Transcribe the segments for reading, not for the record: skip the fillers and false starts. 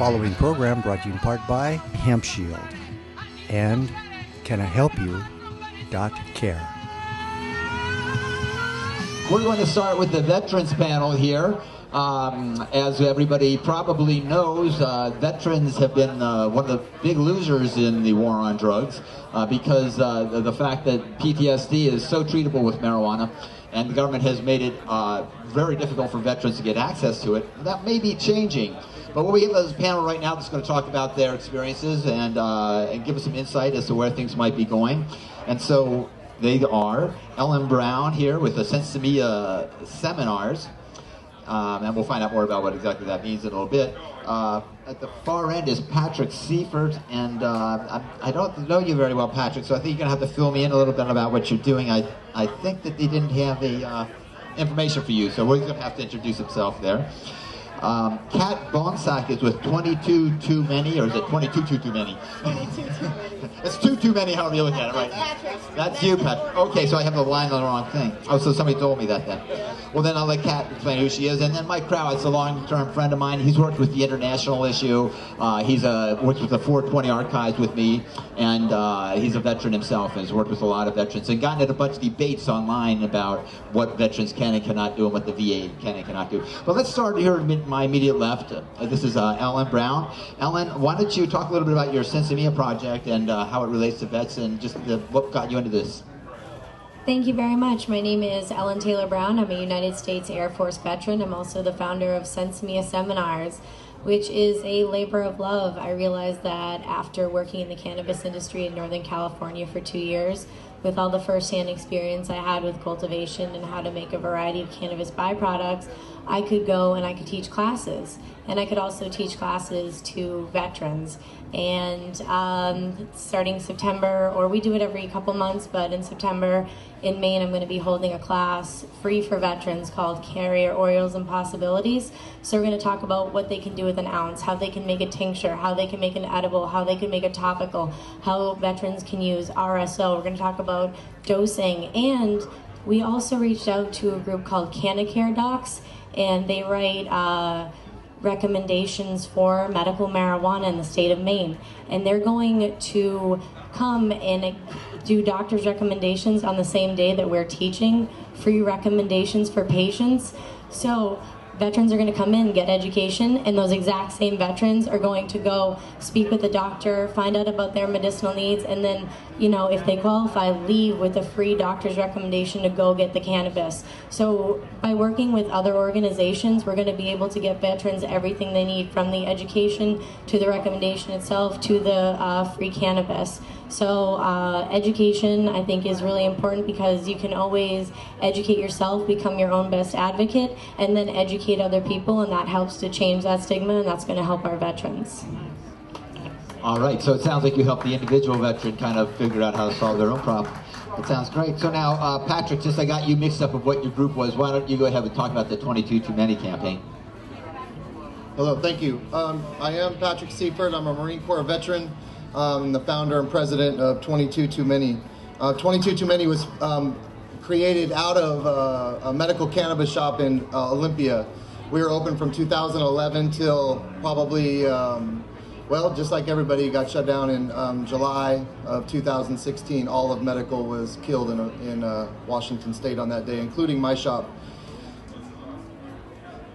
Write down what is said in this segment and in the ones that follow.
following program brought to you in part by Hemp Shield and CanIHelpYou.care. We're going to start with the veterans panel here. As everybody probably knows, veterans have been one of the big losers in the war on drugs because the fact that PTSD is so treatable with marijuana, and the government has made it very difficult for veterans to get access to it. That may be changing. But what we have this panel right now that's going to talk about their experiences and give us some insight as to where things might be going. And so they are Ellen Brown here with the Sensimilla seminars. And we'll find out more about what exactly that means in a little bit. At the far end is Patrick Seifert, and I don't know you very well, Patrick, so I think you're going to have to fill me in a little bit about what you're doing. I think that they didn't have the information for you, so we're going to have to introduce himself there. Kat Bonsack is with 22 Too Many, or is it 22 Too Many? 22 Too Many. It's too many, however you look at it, right? That's you, Patrick. Okay, so I have the line on the wrong thing. Oh, so somebody told me that then. Well, then I'll let Kat explain who she is. And then Mike Krawitz, a long-term friend of mine. He's worked with the international issue. He's worked with the 420 Archives with me. And he's a veteran himself and has worked with a lot of veterans and gotten at a bunch of debates online about what veterans can and cannot do and what the VA can and cannot do. But let's start here at my immediate left. This is Ellen Brown. Ellen, why don't you talk a little bit about your Sensimilla project and how it relates to vets and just what got you into this? Thank you very much. My name is Ellen Taylor Brown. I'm a United States Air Force veteran. I'm also the founder of Sensimilla Seminars, which is a labor of love. I realized that after working in the cannabis industry in Northern California for 2 years, with all the first-hand experience I had with cultivation and how to make a variety of cannabis byproducts, I could go and I could teach classes. And I could also teach classes to veterans. And starting September, or we do it every couple months, but in September in Maine, I'm going to be holding a class free for veterans called Carrier Oils and Possibilities. So we're going to talk about what they can do with an ounce, how they can make a tincture, how they can make an edible, how they can make a topical, how veterans can use RSO. We're going to talk about dosing. And we also reached out to a group called Canacare Docs, and they write recommendations for medical marijuana in the state of Maine. And they're going to come and do doctor's recommendations on the same day that we're teaching free recommendations for patients. So veterans are going to come in, get education, and those exact same veterans are going to go speak with the doctor, find out about their medicinal needs, and then, you know, if they qualify, leave with a free doctor's recommendation to go get the cannabis. So by working with other organizations, we're going to be able to get veterans everything they need, from the education to the recommendation itself to the free cannabis. So education, I think, is really important because you can always educate yourself, become your own best advocate, and then educate other people, and that helps to change that stigma, and that's going to help our veterans. All right, so it sounds like you helped the individual veteran kind of figure out how to solve their own problem. That sounds great. So now, Patrick, since I got you mixed up with what your group was, why don't you go ahead and talk about the 22 Too Many campaign? Hello, thank you. I am Patrick Seifert. I'm a Marine Corps veteran. I'm the founder and president of 22 Too Many. 22 Too Many was created out of a medical cannabis shop in Olympia. We were open from 2011 till probably, well, just like everybody, got shut down in July of 2016. All of medical was killed in Washington State on that day, including my shop.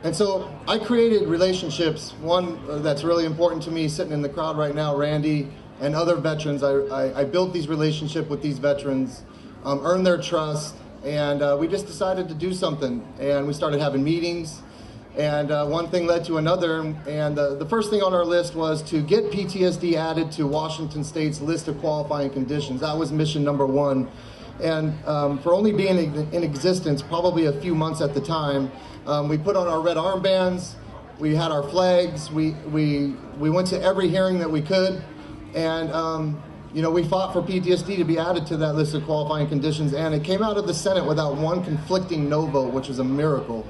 And so I created relationships. One that's really important to me, sitting in the crowd right now, Randy, and other veterans. I built these relationships with these veterans, earned their trust, and we just decided to do something. And we started having meetings, and one thing led to another. And the first thing on our list was to get PTSD added to Washington State's list of qualifying conditions. That was mission number one. And for only being in existence probably a few months at the time, we put on our red armbands, we had our flags, we went to every hearing that we could, and you know, we fought for PTSD to be added to that list of qualifying conditions, and it came out of the Senate without one conflicting no vote, which was a miracle.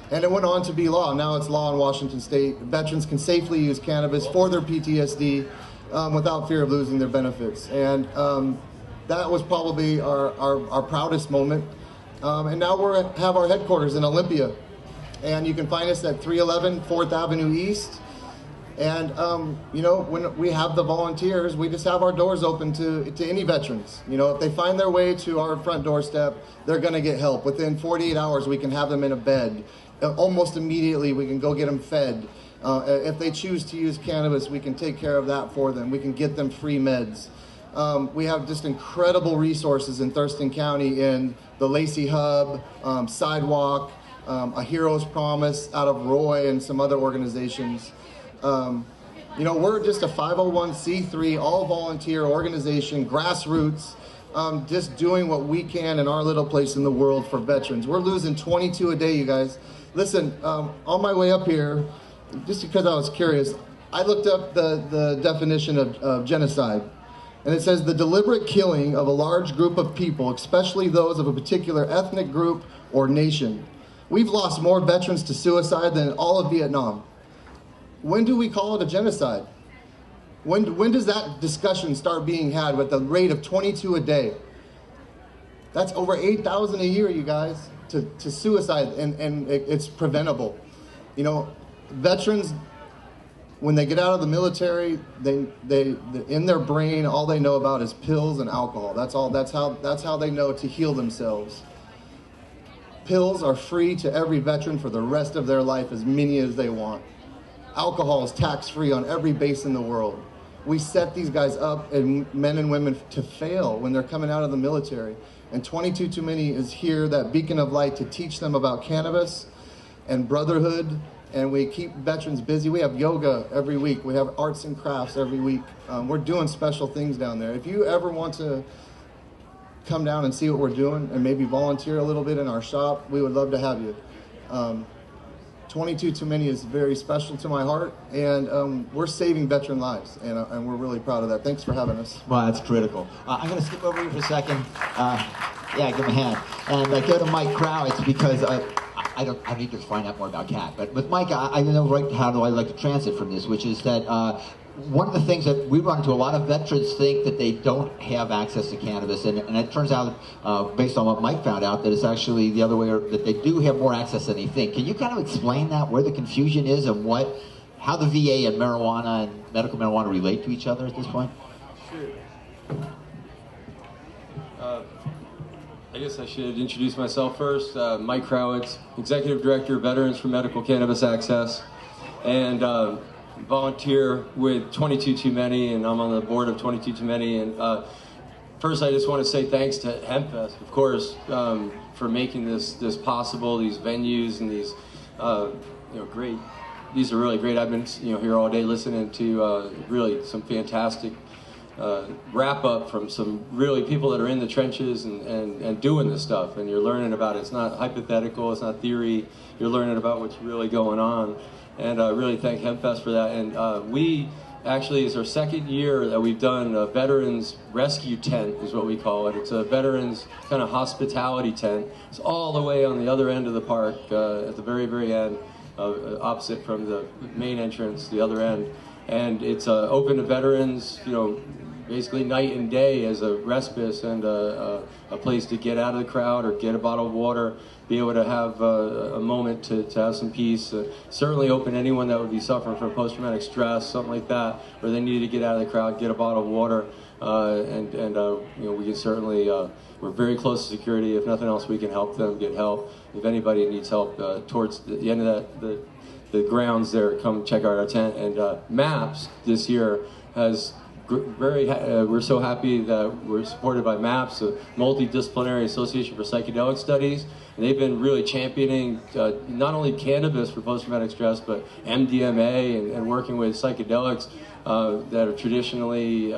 And it went on to be law. Now it's law in Washington State. Veterans can safely use cannabis for their PTSD without fear of losing their benefits. And that was probably our proudest moment. And now we have our headquarters in Olympia. And you can find us at 311 4th Avenue East. And you know, when we have the volunteers, we just have our doors open to any veterans. You know, if they find their way to our front doorstep, they're going to get help. Within 48 hours, we can have them in a bed. Almost immediately, we can go get them fed. If they choose to use cannabis, we can take care of that for them. We can get them free meds. We have just incredible resources in Thurston County in the Lacey Hub, Sidewalk, A Hero's Promise out of Roy, and some other organizations. You know, we're just a 501c3, all-volunteer organization, grassroots, just doing what we can in our little place in the world for veterans. We're losing 22 a day, you guys. Listen, on my way up here, just because I was curious, I looked up the definition of genocide. And it says the deliberate killing of a large group of people, especially those of a particular ethnic group or nation. We've lost more veterans to suicide than all of Vietnam. When do we call it a genocide? When does that discussion start being had with the rate of 22 a day? That's over 8,000 a year, you guys, to suicide, and it's preventable. You know, veterans, when they get out of the military, they in their brain, all they know about is pills and alcohol. That's how they know to heal themselves. Pills are free to every veteran for the rest of their life, as many as they want. Alcohol is tax-free on every base in the world. We set these guys up, and men and women, to fail when they're coming out of the military. And 22 Too Many is here, that beacon of light, to teach them about cannabis and brotherhood. And we keep veterans busy. We have yoga every week. We have arts and crafts every week. We're doing special things down there. If you ever want to come down and see what we're doing and maybe volunteer a little bit in our shop, we would love to have you. 22 Too Many is very special to my heart, and we're saving veteran lives, and we're really proud of that. Thanks for having us. Well, that's critical. I'm going to skip over you for a second. Yeah, give him a hand. And go to Mike Krawitz, because I need to find out more about Cat. But with Mike, I know right how do I like to transit from this, which is that one of the things that we run into, a lot of veterans think that they don't have access to cannabis, and it turns out, based on what Mike found out, that it's actually the other way, that they do have more access than they think. Can you kind of explain that, where the confusion is, and how the VA and marijuana and medical marijuana relate to each other at this point? Sure. I guess I should introduce myself first. Mike Krawitz, Executive Director, Veterans for Medical Cannabis Access, and volunteer with 22 Too Many, and I'm on the board of 22 Too Many. And first, I just want to say thanks to Hempfest, of course, for making this possible. These venues and these, great. These are really great. I've been, here all day listening to really some fantastic wrap up from some really people that are in the trenches and doing this stuff, and you're learning about it. It's not hypothetical, it's not theory. You're learning about what's really going on. And I really thank Hempfest for that. And we actually, it's our second year that we've done a veterans rescue tent, is what we call it. It's a veterans kind of hospitality tent. It's all the way on the other end of the park, at the very, very end, opposite from the main entrance, the other end. And it's open to veterans, basically night and day, as a respite and a place to get out of the crowd or get a bottle of water, be able to have a moment to have some peace. Certainly open to anyone that would be suffering from post-traumatic stress, something like that, or they need to get out of the crowd, get a bottle of water, we can certainly, we're very close to security. If nothing else, we can help them get help. If anybody needs help towards the end of the grounds there, come check out our tent. And MAPS this year has we're so happy that we're supported by MAPS, a Multidisciplinary Association for Psychedelic Studies. And they've been really championing not only cannabis for post-traumatic stress, but MDMA and working with psychedelics that are traditionally,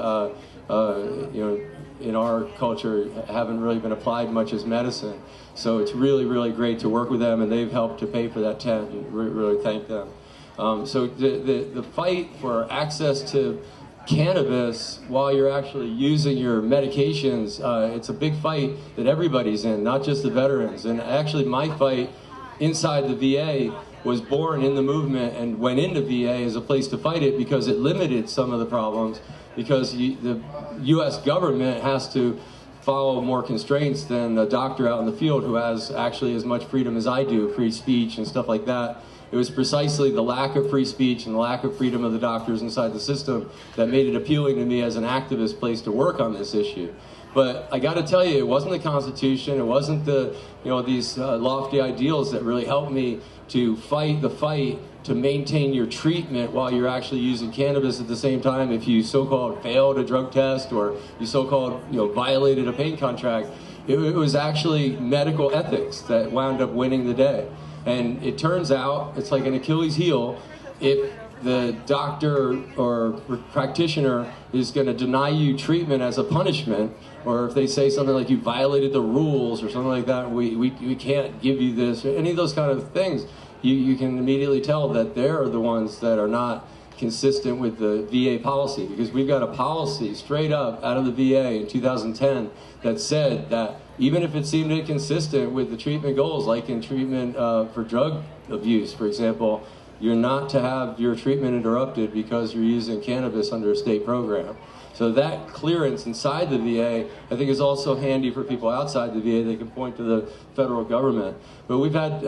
in our culture, haven't really been applied much as medicine. So it's really, really great to work with them, and they've helped to pay for that tent, and we really thank them. So the fight for access to cannabis while you're actually using your medications, it's a big fight that everybody's in, not just the veterans. And actually my fight inside the VA was born in the movement and went into VA as a place to fight it, because it limited some of the problems, because the US government has to follow more constraints than a doctor out in the field who has actually as much freedom as I do, free speech and stuff like that. It was precisely the lack of free speech and the lack of freedom of the doctors inside the system that made it appealing to me as an activist place to work on this issue. But I got to tell you, it wasn't the Constitution, it wasn't the, these lofty ideals that really helped me to fight the fight to maintain your treatment while you're actually using cannabis at the same time. If you so-called failed a drug test or you so-called violated a pain contract, it was actually medical ethics that wound up winning the day. And it turns out it's like an Achilles heel if the doctor or practitioner is going to deny you treatment as a punishment, or if they say something like you violated the rules or something like that, we can't give you this, or any of those kind of things. You can immediately tell that they're the ones that are not consistent with the VA policy, because we've got a policy straight up out of the VA in 2010 that said that even if it seemed inconsistent with the treatment goals, like in treatment for drug abuse, for example, you're not to have your treatment interrupted because you're using cannabis under a state program. So that clearance inside the VA, I think, is also handy for people outside the VA. They can point to the federal government. But we've had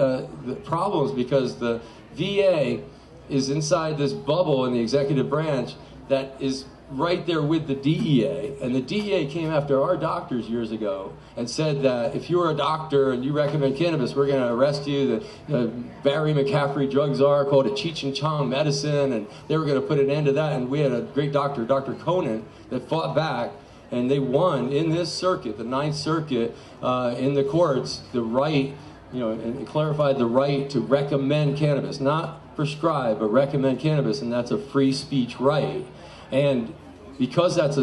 problems because the VA is inside this bubble in the executive branch that is right there with the DEA. And the DEA came after our doctors years ago and said that if you're a doctor and you recommend cannabis, we're going to arrest you. The Barry McCaffrey drug czar called it Cheech and Chong medicine, and they were going to put an end to that. And we had a great doctor, Dr. Conan, that fought back, and they won in this circuit, the Ninth Circuit, in the courts, the right, and clarified the right to recommend cannabis, not prescribe, but recommend cannabis, and that's a free speech right. And because that's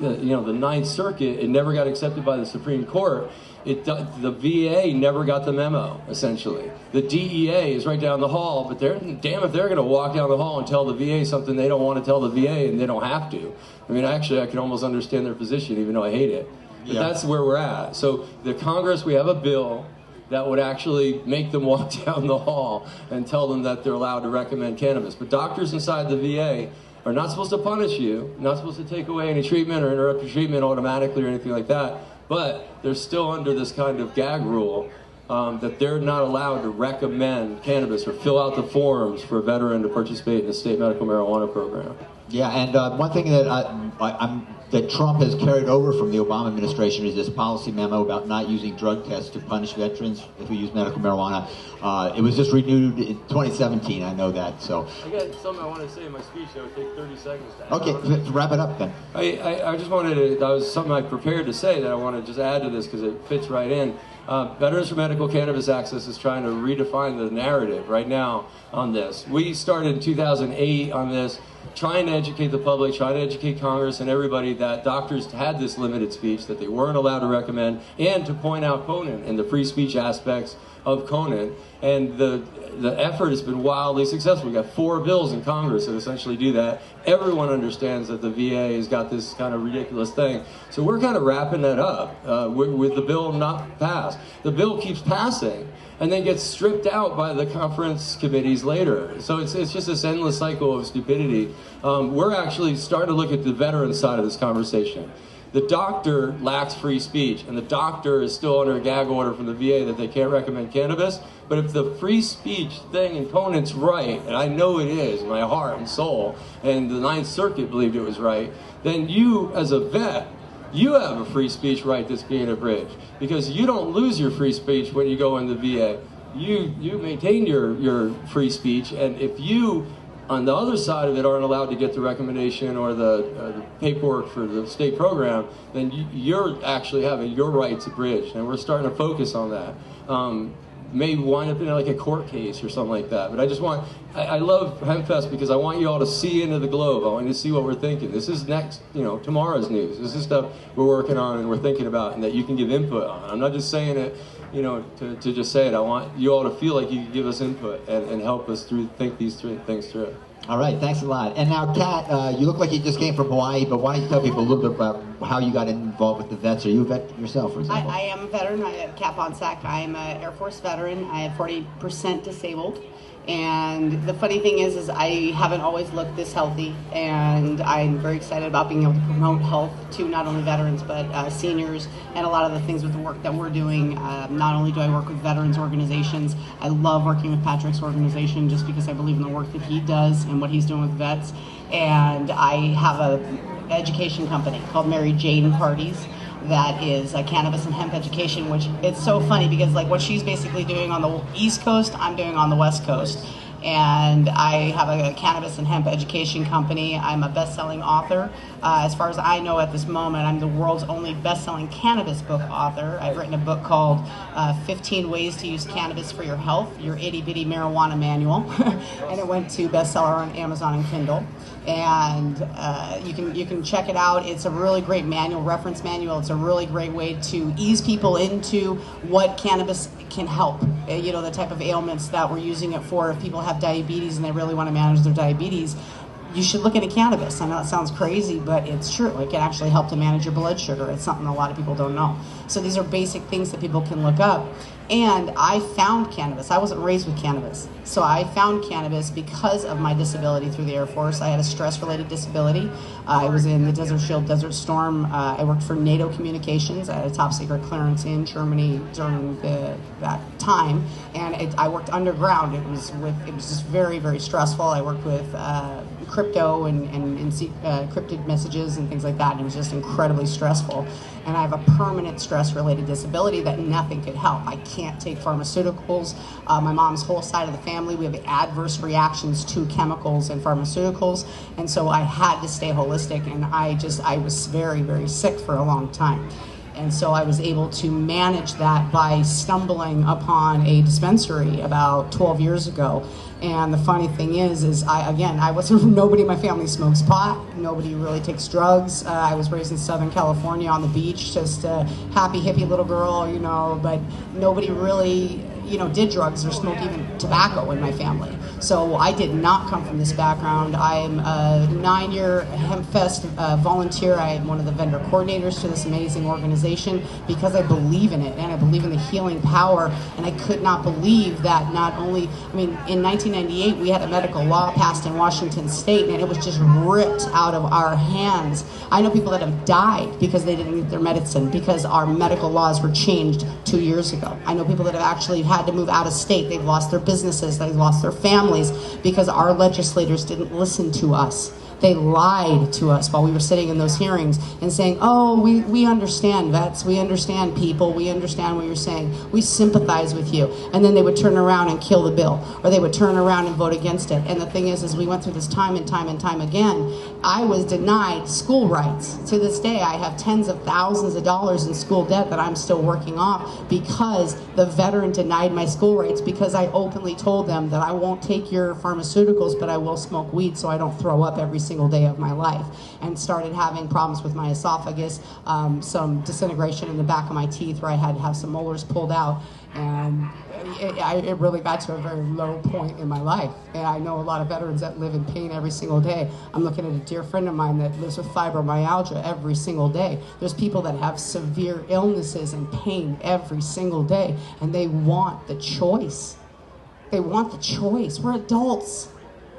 the Ninth Circuit, it never got accepted by the Supreme Court. The VA never got the memo, essentially. The DEA is right down the hall, but damn if they're going to walk down the hall and tell the VA something they don't want to tell the VA, and they don't have to. I mean, actually, I can almost understand their position, even though I hate it. But that's where we're at. So the Congress, we have a bill that would actually make them walk down the hall and tell them that they're allowed to recommend cannabis. But doctors inside the VA are not supposed to punish you, not supposed to take away any treatment or interrupt your treatment automatically or anything like that, but they're still under this kind of gag rule that they're not allowed to recommend cannabis or fill out the forms for a veteran to participate in the state medical marijuana program. Yeah, and one thing that that Trump has carried over from the Obama administration is this policy memo about not using drug tests to punish veterans if we use medical marijuana. It was just renewed in 2017, I know that. So I got something I want to say in my speech that would take 30 seconds to add. Okay, wrap it up then. I just wanted to, that was something I prepared to say that I want to just add to this because it fits right in. Veterans for Medical Cannabis Access is trying to redefine the narrative right now on this. We started in 2008 on this, trying to educate the public, trying to educate Congress and everybody that doctors had this limited speech, that they weren't allowed to recommend, and to point out Conan and the free speech aspects of Conan. And the effort has been wildly successful. We've got 4 bills in Congress that essentially do that. Everyone understands that the VA has got this kind of ridiculous thing. So we're kind of wrapping that up with the bill not passed. The bill keeps passing and then gets stripped out by the conference committees later. So it's just this endless cycle of stupidity. We're actually starting to look at the veteran side of this conversation. The doctor lacks free speech, and the doctor is still under a gag order from the VA that they can't recommend cannabis. But if the free speech thing in Conant's right, and I know it is, in my heart and soul, and the Ninth Circuit believed it was right, then you, as a vet, you have a free speech right that's being abridged, because you don't lose your free speech when you go in the VA. You maintain your free speech, and if you, on the other side of it, aren't allowed to get the recommendation or the paperwork for the state program, then you're actually having your rights abridged, and we're starting to focus on that. May wind up in like a court case or something like that. But I love Hempfest because I want you all to see into the globe. I want you to see what we're thinking. This is tomorrow's news. This is stuff we're working on and we're thinking about and that you can give input on. I'm not just saying it, to just say it. I want you all to feel like you can give us input and help us think these 3 things through. All right, thanks a lot. And now, Kat, you look like you just came from Hawaii, but why don't you tell people a little bit about how you got involved with the vets? Are you a vet yourself, for example? I am a veteran. I am Kat Bonsack. I'm an Air Force veteran. I am 40% disabled. And the funny thing is I haven't always looked this healthy, and I'm very excited about being able to promote health to not only veterans but seniors, and a lot of the things with the work that we're doing. Not only do I work with veterans organizations, I love working with Patrick's organization just because I believe in the work that he does and what he's doing with vets. And I have an education company called Mary Jane Parties that is cannabis and hemp education, which it's so funny because like what she's basically doing on the East Coast, I'm doing on the West Coast. And I have a cannabis and hemp education company. I'm a best-selling author. As far as I know at this moment, I'm the world's only best-selling cannabis book author. I've written a book called 15 Ways to Use Cannabis for Your Health, Your Itty-Bitty Marijuana Manual. And it went to bestseller on Amazon and Kindle. And you can check it out. It's a really great manual, reference manual. It's a really great way to ease people into what cannabis can help. You know, the type of ailments that we're using it for. If people have diabetes and they really want to manage their diabetes, you should look into cannabis. I know it sounds crazy, but it's true. It can actually help to manage your blood sugar. It's something a lot of people don't know. So these are basic things that people can look up. And I found cannabis. I wasn't raised with cannabis. So I found cannabis because of my disability through the Air Force. I had a stress-related disability. I was in the Desert Shield, Desert Storm. I worked for NATO Communications. I had a top-secret clearance in Germany during that time. And I worked underground. It was just very, very stressful. I worked with crypto and encrypted messages and things like that. And it was just incredibly stressful. And I have a permanent stress-related disability that nothing could help. I can't take pharmaceuticals. My mom's whole side of the family, we have adverse reactions to chemicals and pharmaceuticals. And so I had to stay holistic, and I was very, very sick for a long time. And so I was able to manage that by stumbling upon a dispensary about 12 years ago. And the funny thing is nobody in my family smokes pot. Nobody really takes drugs. I was raised in Southern California on the beach, just a happy, hippie little girl, you know, but nobody really, you know, did drugs or smoked even tobacco in my family. So I did not come from this background. I'm a 9-year Hempfest volunteer. I am one of the vendor coordinators to this amazing organization because I believe in it and I believe in the healing power. And I could not believe that in 1998 we had a medical law passed in Washington State and it was just ripped out of our hands. I know people that have died because they didn't get their medicine because our medical laws were changed 2 years ago. I know people that have actually had to move out of state. They've lost their businesses, they've lost their families because our legislators didn't listen to us. They lied to us while we were sitting in those hearings and saying, oh, we understand vets, we understand people, we understand what you're saying, we sympathize with you. And then they would turn around and kill the bill, or they would turn around and vote against it. And the thing is we went through this time and time and time again. I was denied school rights. To this day, I have tens of thousands of dollars in school debt that I'm still working off because the veteran denied my school rights because I openly told them that I won't take your pharmaceuticals, but I will smoke weed so I don't throw up every single day of my life, and started having problems with my esophagus, some disintegration in the back of my teeth where I had to have some molars pulled out, and it really got to a very low point in my life. And I know a lot of veterans that live in pain every single day. I'm looking at a dear friend of mine that lives with fibromyalgia every single day. There's people that have severe illnesses and pain every single day, and they want the choice. They want the choice. We're adults.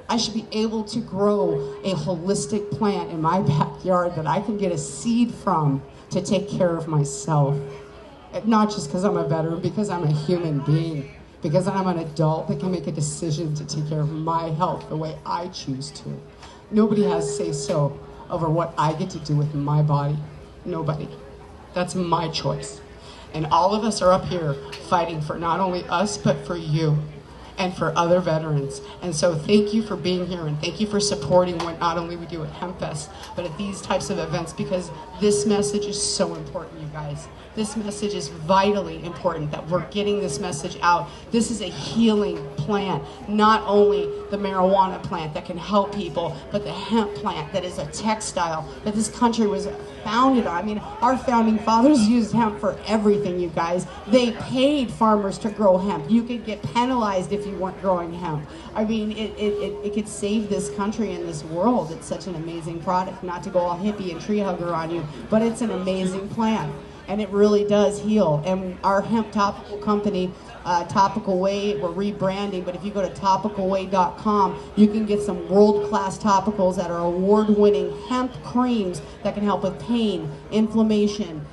I should be able to grow a holistic plant in my backyard that I can get a seed from to take care of myself. Not just because I'm a veteran, because I'm a human being, because I'm an adult that can make a decision to take care of my health the way I choose to. Nobody has say-so over what I get to do with my body. Nobody. That's my choice. And all of us are up here fighting for not only us, but for you. And for other veterans. And so thank you for being here, and thank you for supporting what not only we do at Hempfest, but at these types of events, because this message is so important, you guys. This message is vitally important that we're getting this message out. This is a healing plant, not only the marijuana plant that can help people, but the hemp plant that is a textile that this country was founded on. I mean, our founding fathers used hemp for everything, you guys. They paid farmers to grow hemp. You could get penalized if if you weren't growing hemp. I mean, it could save this country and this world. It's such an amazing product, not to go all hippie and tree hugger on you, but it's an amazing plant. And it really does heal. And our hemp topical company, Topical Way, we're rebranding, but if you go to topicalway.com, you can get some world-class topicals that are award-winning hemp creams that can help with pain, inflammation,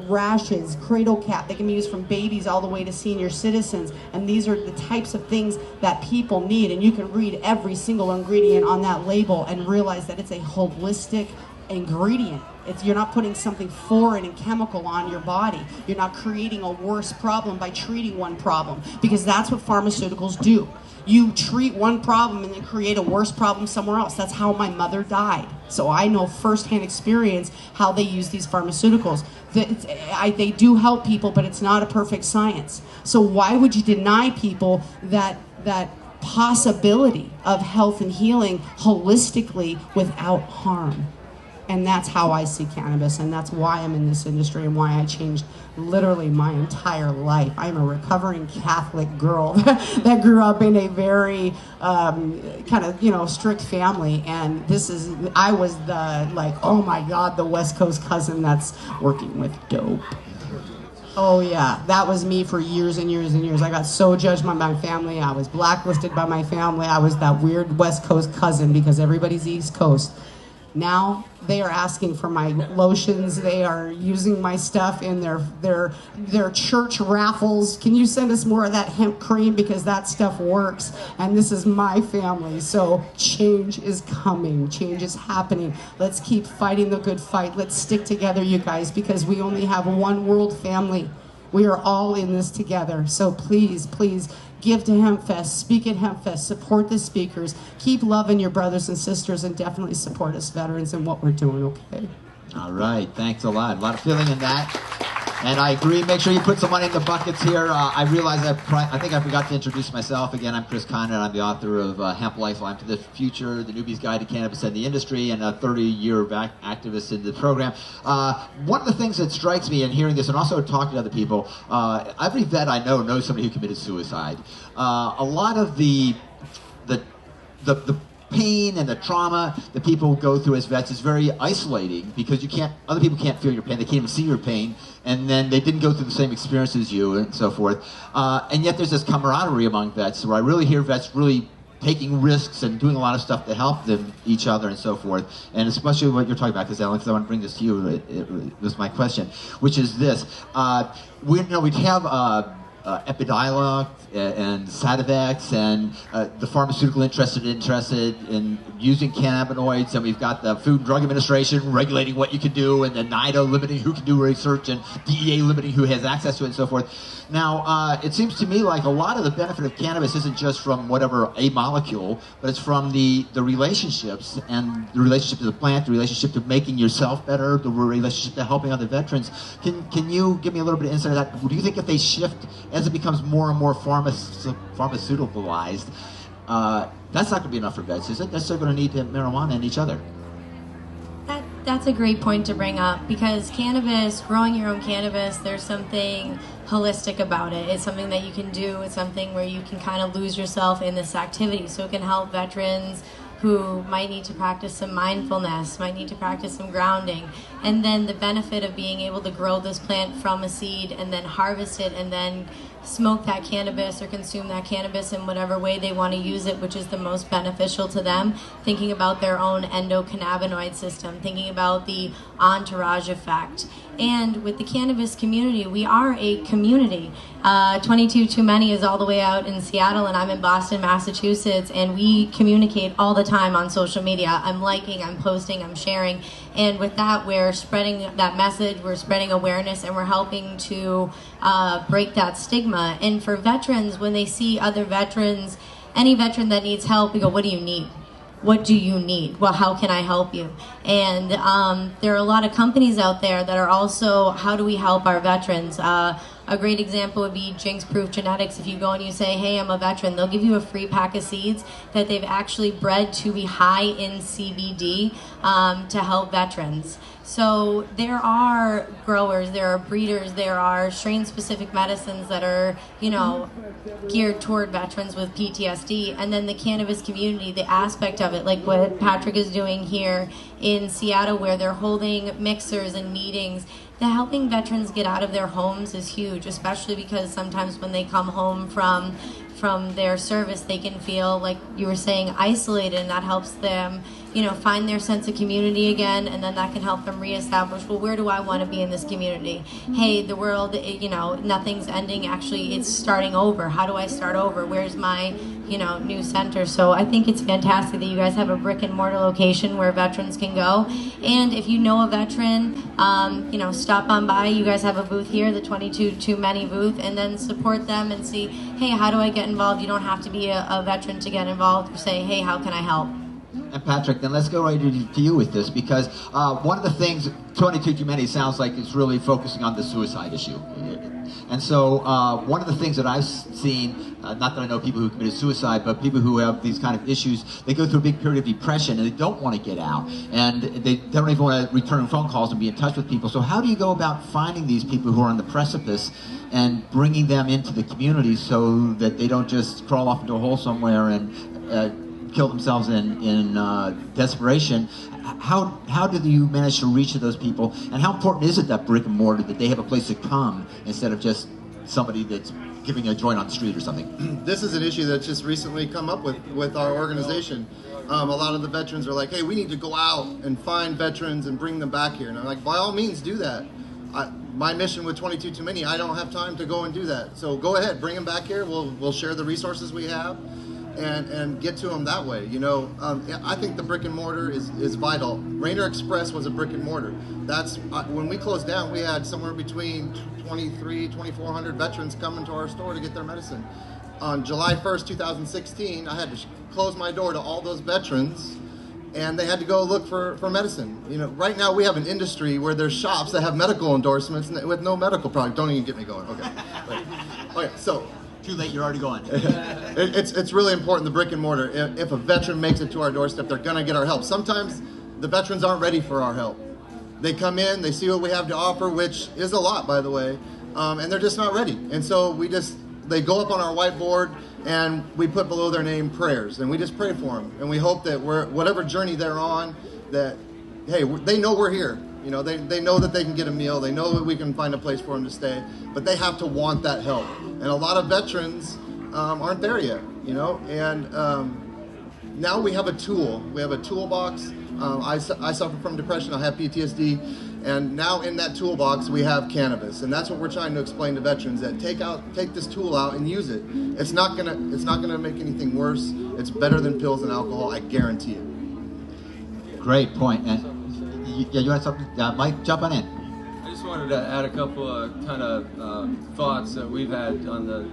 rashes, cradle cap. They can be used from babies all the way to senior citizens. And these are the types of things that people need. And you can read every single ingredient on that label and realize that it's a holistic ingredient. You're not putting something foreign and chemical on your body. You're not creating a worse problem by treating one problem, because that's what pharmaceuticals do. You treat one problem and then create a worse problem somewhere else. That's how my mother died. So I know firsthand experience how they use these pharmaceuticals. They do help people, but it's not a perfect science. So why would you deny people that possibility of health and healing holistically without harm? And that's how I see cannabis, and that's why I'm in this industry and why I changed literally my entire life. I'm a recovering Catholic girl that grew up in a very kind of, strict family, and I was the, like, oh my God, the West Coast cousin that's working with dope. Oh yeah, that was me for years and years and years. I got so judged by my family. I was blacklisted by my family. I was that weird West Coast cousin because everybody's East Coast. Now they are asking for my lotions. They are using my stuff in their church raffles. Can you send us more of that hemp cream, because that stuff works? And this is my family. So change is coming. Change is happening. Let's keep fighting the good fight. Let's stick together, you guys, because we only have one world family. We are all in this together. So please, please, give to Hempfest, speak at Hempfest, support the speakers, keep loving your brothers and sisters, and definitely support us veterans and what we're doing, okay? All right, thanks a lot. A lot of feeling in that. And I agree, make sure you put some money in the buckets here. I realize I think I forgot to introduce myself. Again, I'm Chris Conrad. I'm the author of Hemp Lifeline to the Future, The Newbie's Guide to Cannabis and the Industry, and a 30-year activist in the program. One of the things that strikes me in hearing this, and also talking to other people, every vet I know knows somebody who committed suicide. A lot of the pain and the trauma that people go through as vets is very isolating, because other people can't feel your pain, they can't even see your pain, and then they didn't go through the same experience as you and so forth. And yet there's this camaraderie among vets where I really hear vets really taking risks and doing a lot of stuff to help them, each other and so forth. And especially what you're talking about, because Ellen, I want to bring this to you, it was my question, which is this. We'd have Epidiolex and Sativex, and the pharmaceutical interested in using cannabinoids, and we've got the Food and Drug Administration regulating what you can do, and the NIDA limiting who can do research, and DEA limiting who has access to it, and so forth. Now, it seems to me like a lot of the benefit of cannabis isn't just from whatever a molecule, but it's from the relationships, and the relationship to the plant, the relationship to making yourself better, the relationship to helping other veterans. Can you give me a little bit of insight of that? Do you think if they shift, as it becomes more and more pharmaceuticalized, that's not going to be enough for vets, is it? They're still going to need marijuana and each other. That's a great point to bring up, because cannabis, growing your own cannabis, there's something holistic about it. It's something that you can do. It's something where you can kind of lose yourself in this activity. So it can help veterans who might need to practice some mindfulness, might need to practice some grounding. And then the benefit of being able to grow this plant from a seed and then harvest it and then smoke that cannabis or consume that cannabis in whatever way they want to use it, which is the most beneficial to them, thinking about their own endocannabinoid system, thinking about the entourage effect. And with the cannabis community, we are a community. 22 Too Many is all the way out in Seattle, and I'm in Boston, Massachusetts, and we communicate all the time on social media. I'm liking, I'm posting, I'm sharing, and with that, we're spreading that message, we're spreading awareness, and we're helping to break that stigma. And for veterans, when they see other veterans, any veteran that needs help, we go, what do you need? What do you need? Well, how can I help you? And there are a lot of companies out there that are also, how do we help our veterans? A great example would be Jinx Proof Genetics. If you go and you say, hey, I'm a veteran, they'll give you a free pack of seeds that they've actually bred to be high in CBD to help veterans. So there are growers, there are breeders, there are strain-specific medicines that are, you know, geared toward veterans with PTSD. And then the cannabis community, the aspect of it, like what Patrick is doing here in Seattle, where they're holding mixers and meetings. The helping veterans get out of their homes is huge, especially because sometimes when they come home from their service, they can feel, like you were saying, isolated, and that helps them, you know, find their sense of community again, and then that can help them reestablish, well, where do I want to be in this community? Hey, the world, you know, nothing's ending, actually, it's starting over. How do I start over? Where's my, you know, new center? So I think it's fantastic that you guys have a brick and mortar location where veterans can go. And if you know a veteran, you know, stop on by. You guys have a booth here, the 22 Too Many booth, and then support them and see, hey, how do I get involved? You don't have to be a veteran to get involved. Say, hey, how can I help? And Patrick, then let's go right to you with this, because one of the things 22 Too Many sounds like it's really focusing on the suicide issue. And so one of the things that I've seen, not that I know people who committed suicide, but people who have these kind of issues, they go through a big period of depression and they don't want to get out. And they don't even want to return phone calls and be in touch with people. So how do you go about finding these people who are on the precipice and bringing them into the community so that they don't just crawl off into a hole somewhere and kill themselves in desperation? How do you manage to reach to those people, and how important is it that brick and mortar, that they have a place to come instead of just somebody that's giving a joint on the street or something? This is an issue that's just recently come up with our organization. A lot of the veterans are like, hey, we need to go out and find veterans and bring them back here. And I'm like, by all means, do that. My mission with 22 Too Many, I don't have time to go and do that. So go ahead, bring them back here. We'll share the resources we have and get to them that way. You know, I think the brick and mortar is vital. Rainer Express was a brick and mortar. That's when we closed down, we had somewhere between 2,400 veterans coming to our store to get their medicine. On July 1st, 2016, I had to close my door to all those veterans, and they had to go look for medicine. You know, right now we have an industry where there's shops that have medical endorsements with no medical product. Don't even get me going. Okay. Okay. So. Too late. You're already going. It's really important, the brick and mortar. If a veteran makes it to our doorstep, they're gonna get our help. Sometimes the veterans aren't ready for our help. They come in, they see what we have to offer, which is a lot, by the way, and they're just not ready. And so they go up on our whiteboard and we put below their name prayers, and we just pray for them. And we hope that whatever journey they're on, that, hey, they know we're here. You know, they know that they can get a meal. They know that we can find a place for them to stay, but they have to want that help. And a lot of veterans aren't there yet, you know. And now we have a tool. We have a toolbox. I suffer from depression. I have PTSD. And now in that toolbox, we have cannabis. And that's what we're trying to explain to veterans, that take this tool out and use it. It's not gonna make anything worse. It's better than pills and alcohol. I guarantee it. Great point. And yeah, you want something? Mike, jump on in. I just wanted to add a couple of kind of thoughts that we've had on the,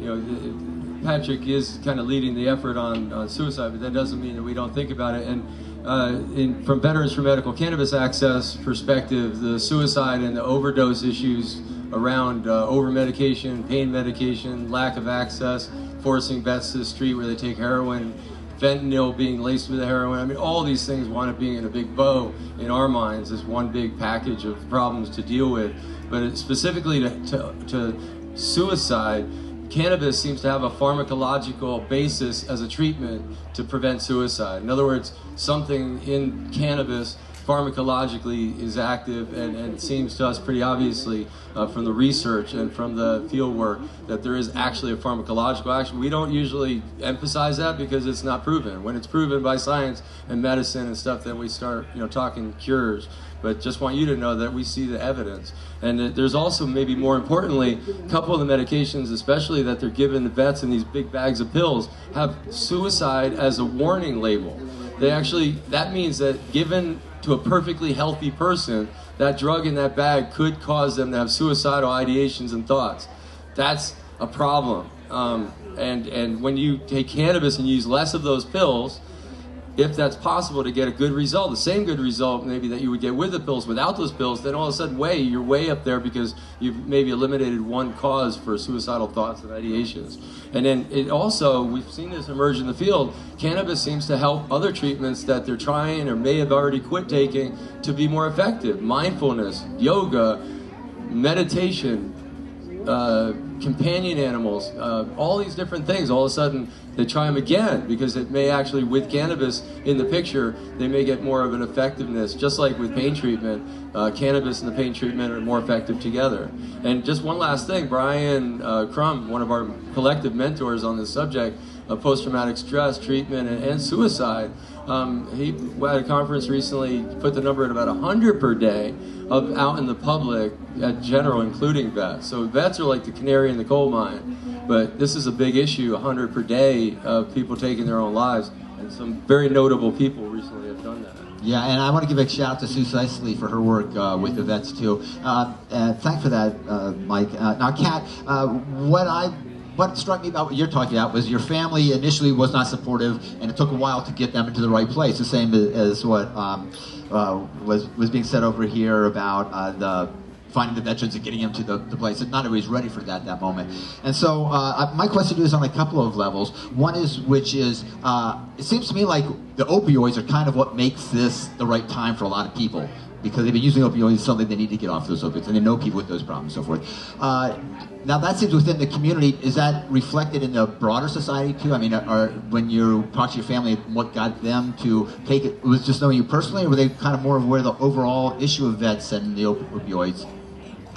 you know, Patrick is kind of leading the effort on suicide, but that doesn't mean that we don't think about it. And from Veterans for Medical Cannabis Access perspective, the suicide and the overdose issues around over-medication, pain medication, lack of access, forcing vets to the street where they take heroin, fentanyl being laced with the heroin. I mean, all these things wind up being in a big bow in our minds as one big package of problems to deal with. But specifically to suicide, cannabis seems to have a pharmacological basis as a treatment to prevent suicide. In other words, something in cannabis pharmacologically is active, and it seems to us pretty obviously from the research and from the field work that there is actually a pharmacological action. We don't usually emphasize that because it's not proven. When it's proven by science and medicine and stuff, then we start, you know, talking cures. But just want you to know that we see the evidence. And that there's also, maybe more importantly, a couple of the medications, especially that they're giving the vets in these big bags of pills, have suicide as a warning label. They actually, that means that given to a perfectly healthy person, that drug in that bag could cause them to have suicidal ideations and thoughts. That's a problem. And when you take cannabis and use less of those pills, if that's possible, to get a good result, the same good result maybe that you would get with the pills, without those pills, then all of a sudden you're way up there because you've maybe eliminated one cause for suicidal thoughts and ideations. And then it also, we've seen this emerge in the field, cannabis seems to help other treatments that they're trying or may have already quit taking to be more effective. Mindfulness, yoga, meditation, companion animals, all these different things, all of a sudden they try them again because it may actually, with cannabis in the picture, they may get more of an effectiveness. Just like with pain treatment, cannabis and the pain treatment are more effective together. And just one last thing, Brian Crum, one of our collective mentors on this subject of post-traumatic stress treatment and suicide, he at a conference recently put the number at about 100 per day of out in the public at general, including vets. So vets are like the canary in the coal mine, but this is a big issue, 100 per day of people taking their own lives, and some very notable people recently have done that. Yeah, and I want to give a shout out to Sue Sicely for her work with the vets too. Thanks for that, Mike. Now, Kat, what struck me about what you're talking about was your family initially was not supportive, and it took a while to get them into the right place. The same as what was being said over here about the finding the veterans and getting them to the place. And not everybody's ready for that moment. And so my question is on a couple of levels. One is, it seems to me like the opioids are kind of what makes this the right time for a lot of people, because they've been using opioids, something they need to get off those opioids, and they know people with those problems and so forth. Now that seems within the community. Is that reflected in the broader society too? I mean, when you talk to your family, what got them to take it? Was just knowing you personally, or were they kind of more aware of the overall issue of vets and the opioids?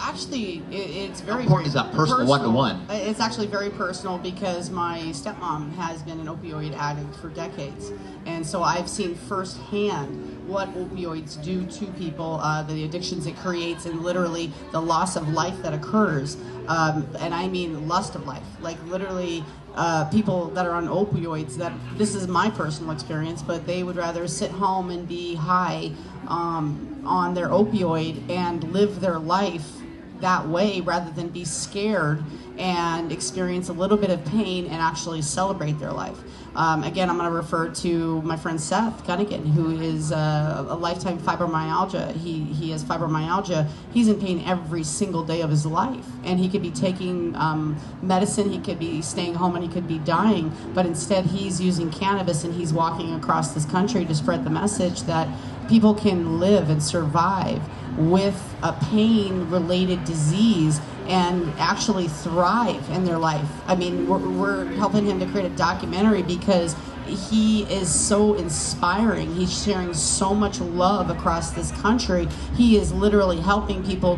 Actually, it's very, important is that personal one-to-one? It's actually very personal because my stepmom has been an opioid addict for decades. And so I've seen firsthand what opioids do to people, the addictions it creates, and literally the loss of life that occurs. And I mean lust of life. Like literally people that are on opioids, this is my personal experience, but they would rather sit home and be high on their opioid and live their life that way rather than be scared and experience a little bit of pain and actually celebrate their life. Again, I'm going to refer to my friend Seth Gunnigan, who is a lifetime fibromyalgia. He has fibromyalgia. He's in pain every single day of his life. And he could be taking medicine, he could be staying home, and he could be dying. But instead, he's using cannabis, and he's walking across this country to spread the message that people can live and survive with a pain-related disease and actually thrive in their life. I mean, we're helping him to create a documentary because he is so inspiring. He's sharing so much love across this country. He is literally helping people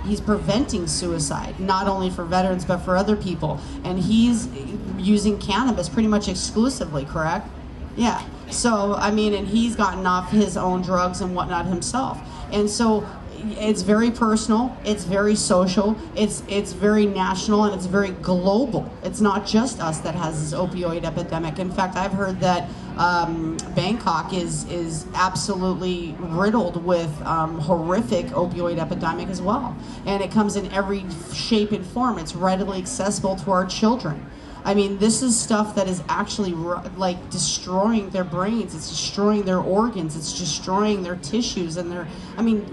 he's preventing suicide, not only for veterans, but for other people. And he's using cannabis pretty much exclusively, correct? Yeah. So, I mean, and he's gotten off his own drugs and whatnot himself. And so it's very personal, it's very social, it's very national, and it's very global. It's not just us that has this opioid epidemic. In fact, I've heard that Bangkok is absolutely riddled with horrific opioid epidemic as well. And it comes in every shape and form. It's readily accessible to our children. I mean, this is stuff that is actually like destroying their brains. It's destroying their organs. It's destroying their tissues and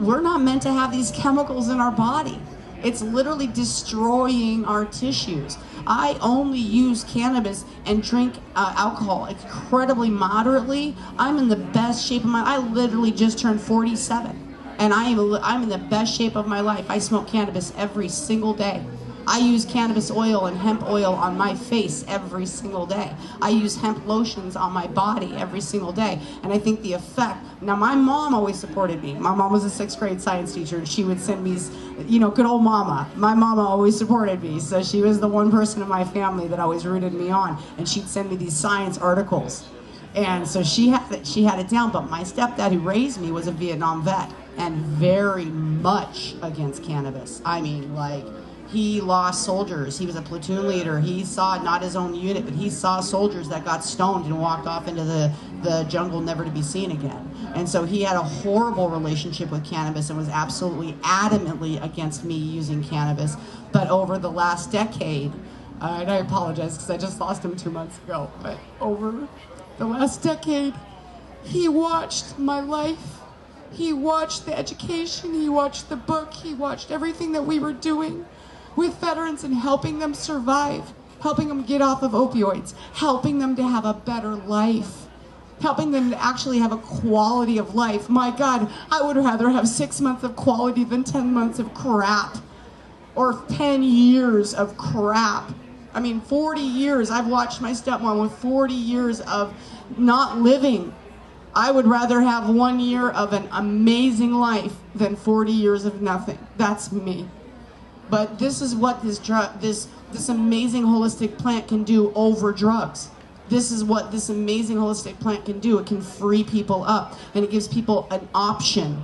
we're not meant to have these chemicals in our body. It's literally destroying our tissues. I only use cannabis and drink alcohol incredibly moderately. I'm in the best shape of I literally just turned 47, and I'm in the best shape of my life. I smoke cannabis every single day. I use cannabis oil and hemp oil on my face every single day. I use hemp lotions on my body every single day. And I think the effect, now my mom always supported me. My mom was a 6th grade science teacher, and she would send me, good old mama. My mama always supported me. So she was the one person in my family that always rooted me on. And she'd send me these science articles. And so she had it down. But my stepdad who raised me was a Vietnam vet and very much against cannabis. I mean, like, he lost soldiers. He was a platoon leader. He saw not his own unit, but he saw soldiers that got stoned and walked off into the jungle never to be seen again. And so he had a horrible relationship with cannabis and was absolutely adamantly against me using cannabis. But over the last decade, and I apologize because I just lost him 2 months ago, but over the last decade, He watched my life. He watched the education. He watched the book. He watched everything that we were doing with veterans and helping them survive, helping them get off of opioids, helping them to have a better life, helping them to actually have a quality of life. My God, I would rather have 6 months of quality than 10 months of crap, or 10 years of crap. I mean, 40 years. I've watched my stepmom with 40 years of not living. I would rather have 1 year of an amazing life than 40 years of nothing. That's me. But this is what this amazing holistic plant can do over drugs. This is what this amazing holistic plant can do. It can free people up, and it gives people an option.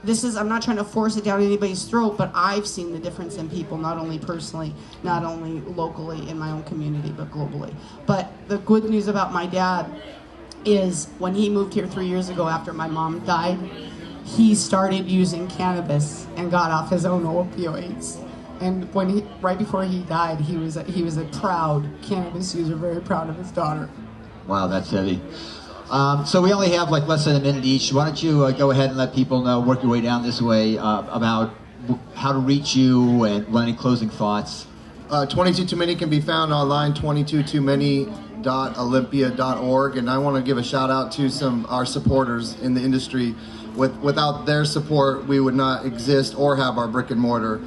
I'm not trying to force it down anybody's throat, but I've seen the difference in people, not only personally, not only locally in my own community, but globally. But the good news about my dad is when he moved here 3 years ago after my mom died, he started using cannabis and got off his own opioids. And right before he died, he was a proud cannabis user, very proud of his daughter. Wow, that's heavy. So we only have like less than a minute each. Why don't you go ahead and let people know, work your way down this way, about how to reach you and any closing thoughts. 22 Too Many can be found online, 22toomany.olympia.org, and I want to give a shout out to our supporters in the industry. Without their support, we would not exist or have our brick and mortar.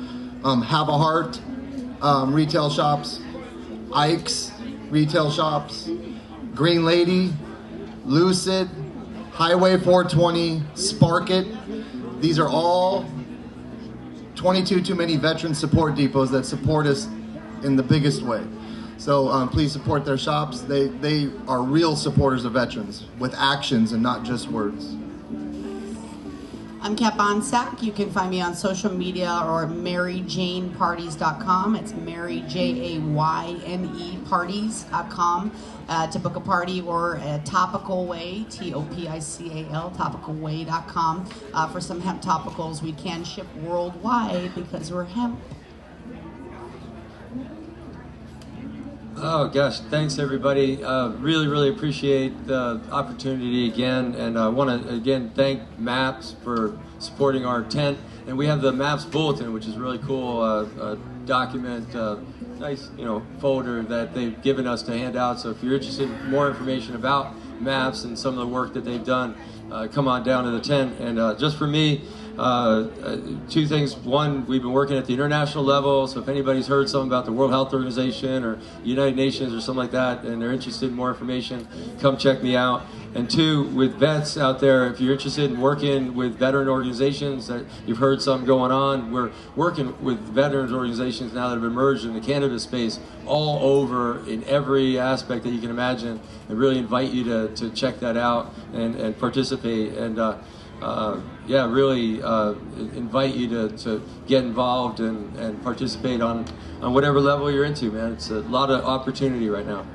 Have a Heart retail shops, Ike's retail shops, Green Lady, Lucid, Highway 420, Spark It. These are all 22 Too Many veteran support depots that support us in the biggest way. So please support their shops. They are real supporters of veterans with actions and not just words. I'm Kat Bonsack. You can find me on social media or MaryJaneParties.com. It's MaryJayne Parties.com to book a party, or a Topical Way, TOPICAL, topicalway.com for some hemp topicals. We can ship worldwide because we're hemp. Oh gosh, thanks everybody. Really appreciate the opportunity again, and I want to again thank MAPS for supporting our tent. And we have the MAPS bulletin, which is really cool, document, nice folder that they've given us to hand out. So if you're interested in more information about MAPS and some of the work that they've done, come on down to the tent. And just for me, two things. One, we've been working at the international level, so if anybody's heard something about the World Health Organization or United Nations or something like that and they're interested in more information, come check me out. And two, with vets out there, if you're interested in working with veteran organizations, that you've heard something going on, we're working with veterans organizations now that have emerged in the cannabis space all over in every aspect that you can imagine, and really invite you to check that out and participate. And really invite you to get involved and participate on whatever level you're into, man. It's a lot of opportunity right now.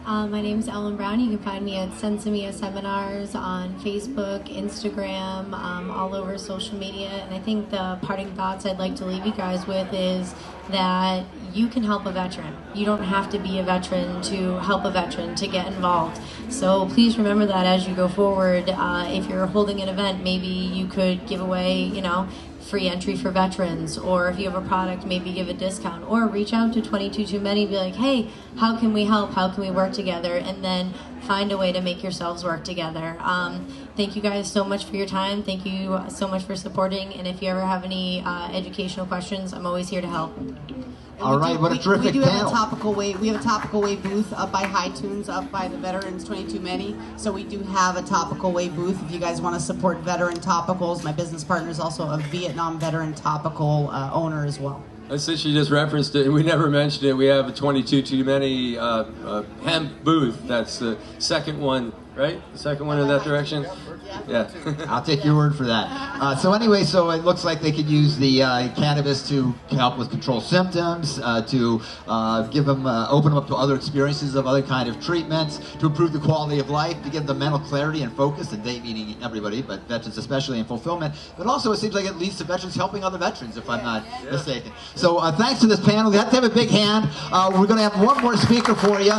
My name's Ellen Brown. You can find me at Sensimia Seminars on Facebook, Instagram, all over social media. And I think the parting thoughts I'd like to leave you guys with is that you can help a veteran. You don't have to be a veteran to help a veteran, to get involved. So please remember that as you go forward. If you're holding an event, maybe you could give away, free entry for veterans, or if you have a product, maybe give a discount, or reach out to 22 Too Many, be like, hey, how can we help? How can we work together? And then find a way to make yourselves work together. Thank you guys so much for your time. Thank you so much for supporting. And if you ever have any educational questions, I'm always here to help. All right, what a terrific panel. Have a Topical Way. We have a Topical Way booth up by High Tunes, up by the Veterans 22 Many. So we do have a Topical Way booth if you guys want to support veteran topicals. My business partner is also a Vietnam veteran topical owner as well. Since you just referenced it, and we never mentioned it, we have a 22 Too Many hemp booth. That's the second one, right? The second one in that direction? Yeah. I'll take your word for that. So it looks like they could use the cannabis to help with control symptoms, to give them, open them up to other experiences of other kind of treatments, to improve the quality of life, to give them mental clarity and focus, and they meaning everybody, but veterans especially, and fulfillment. But also it seems like it leads to veterans helping other veterans, if I'm not mistaken. So thanks to this panel. We have to have a big hand. We're going to have one more speaker for you.